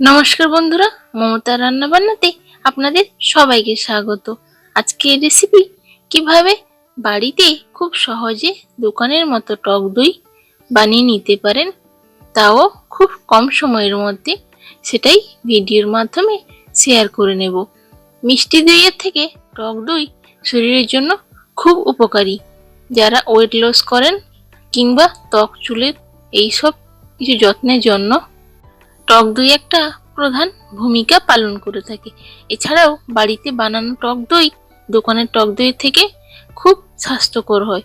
নমস্কার বন্ধুরা, মমতা রান্না বান্নাতে আপনাদের সবাইকে স্বাগত। আজকে রেসিপি কিভাবে বাড়িতে খুব সহজে দোকানের মতো টক দই বানিয়ে নিতে পারেন, তাও খুব কম সময়ের মধ্যে, সেটাই ভিডিওর মাধ্যমে শেয়ার করে নেব। মিষ্টি দইয়ের থেকে টক দই শরীরের জন্য খুব উপকারী। যারা ওয়েট লস করেন কিংবা ত্বক চুলের এইসব কিছু যত্নের জন্য টক দই একটা প্রধান ভূমিকা পালন করে থাকে। এছাড়াও বাড়িতে বানানো টক দই দোকানের টক দইয়ের থেকে খুব স্বাস্থ্যকর হয়।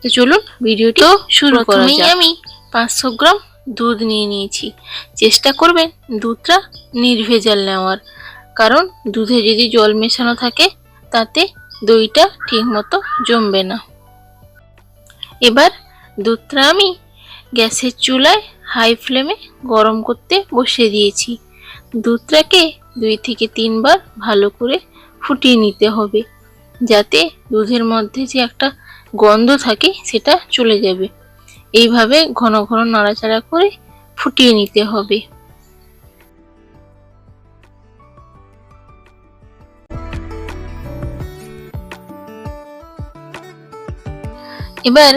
তো চলুন ভিডিওটি শুরু করা যাক। আমি 500 গ্রাম দুধ নিয়ে নিয়েছি। চেষ্টা করবেন দুধটা নির্ভেজাল নেওয়ার, কারণ দুধে যদি জল মেশানো থাকে তাতে দইটা ঠিকমতো জমবে না। এবার দুধটা আমি গ্যাসের চুলায় হাই ফ্লেমে গরম করতে বসিয়ে দিয়েছি। দুধটাকে 2 থেকে 3 বার ভালো করে ফুটিয়ে নিতে হবে, যাতে দুধের মধ্যে যে একটা গন্ধ থাকে সেটা চলে যাবে। এইভাবে ঘন ঘন নাড়াচাড়া করে ফুটিয়ে নিতে হবে। এবার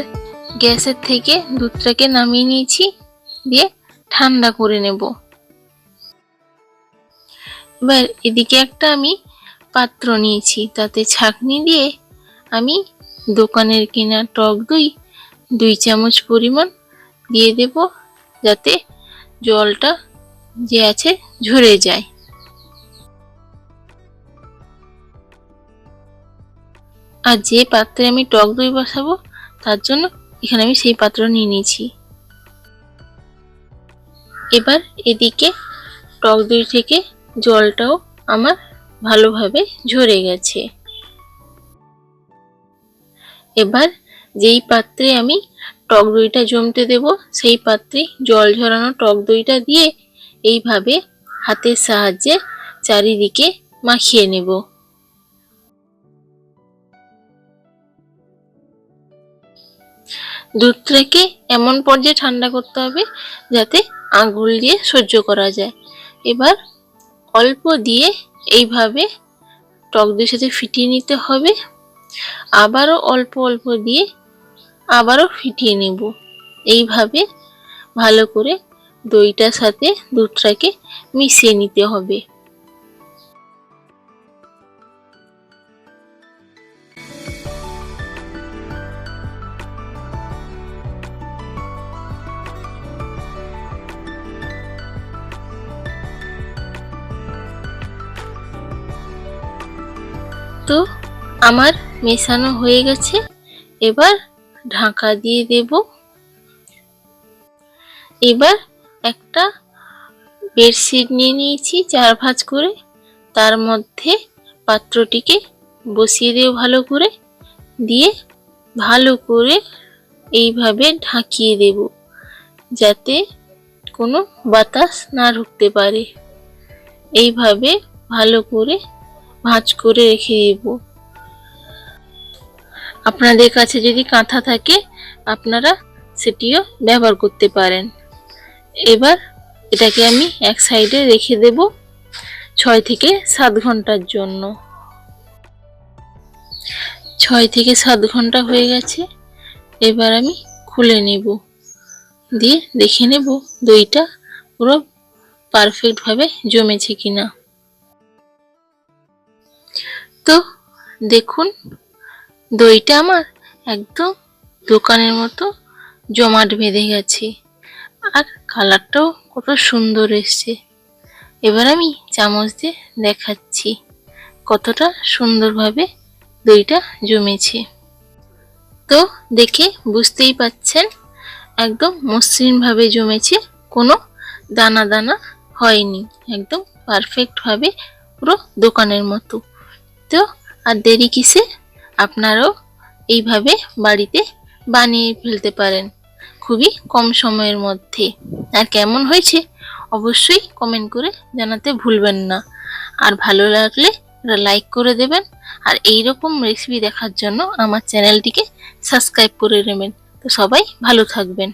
গ্যাসের থেকে দুধটাকে নামিয়ে নিয়েছি, দিয়ে ঠান্ডা করে নেব। এবার এদিকে একটা আমি পাত্র নিয়েছি, তাতে ছাঁকনি দিয়ে আমি দোকানের কেনা টক দই 2 চামচ পরিমাণ দিয়ে দেব, যাতে জলটা যে আছে ঝরে যায়। আর যে পাত্রে আমি টক দই বসাবো তার জন্য এখানে আমি সেই পাত্র নিয়ে নিয়েছি। এবার এদিকে টক দই থেকে জলটাও আমার ভালোভাবে ঝরে গেছে। এবার যেই পাত্রে আমি টক দইটা জমতে দেব সেই পাত্রে জল ঝরানো টক দইটা দিয়ে এইভাবে হাতের সাহায্যে চারিদিকে মাখিয়ে নেব। দুধটাকে এমন পর্যায়ে ঠান্ডা করতে হবে যাতে আঙুল দিয়ে সহ্য করা যায়। এবার অল্প দিয়ে এইভাবে টক দইয়ের সাথে ফিটিয়ে নিতে হবে, আবারও অল্প অল্প দিয়ে আবারও ফিটিয়ে নেব। এইভাবে ভালো করে দইটার সাথে দুধটাকে মিশিয়ে নিতে হবে। তো আমার মেশানো হয়ে গেছে, এবার ঢাকা দিয়ে দেব। এবার একটা বেডশিট নিয়ে নিয়েছি 4 ভাঁজ করে, তার মধ্যে পাত্রটিকে বসিয়ে দেব ভালো করে, দিয়ে ভালো করে এইভাবে ঢাকিয়ে দেব, যাতে কোনো বাতাস না ঢুকতে পারে। এইভাবে ভালো করে ভাঁজ করে রেখে দেব। আপনাদের কাছে যদি কাঁথা থাকে আপনারা সেটিও ব্যবহার করতে পারেন। এবার এটাকে আমি এক সাইডে রেখে দেব 6 থেকে 7 ঘন্টার জন্য। 6 থেকে 7 ঘন্টা হয়ে গেছে। এবার আমি খুলে নেব, দিয়ে দেখে নেব দইটা পুরো পারফেক্ট ভাবে জমেছে কিনা। তো দেখুন দইটা আমার একদম দোকানের মতো জমাট বেঁধে গেছে, আর কালারটাও কত সুন্দর এসছে। এবার আমি চামচ দিয়ে দেখাচ্ছি কতটা সুন্দরভাবে দইটা জমেছে। তো দেখে বুঝতেই পাচ্ছেন একদম মসৃণ ভাবে জমেছে, কোনো দানা দানা হয়নি, একদম পারফেক্ট ভাবে পুরো দোকানের মতো। তো আর দেরি কিসে, আপনারাও এইভাবে বাড়িতে বানিয়ে ফেলতে পারেন খুবই কম সময়ের মধ্যে। আর কেমন হয়েছে অবশ্যই কমেন্ট করে জানাতে ভুলবেন না। আর ভালো লাগলে লাইক করে দেবেন, আর এইরকম রেসিপি দেখার জন্য আমার চ্যানেলটিকে সাবস্ক্রাইব করে নেবেন। তো সবাই ভালো থাকবেন।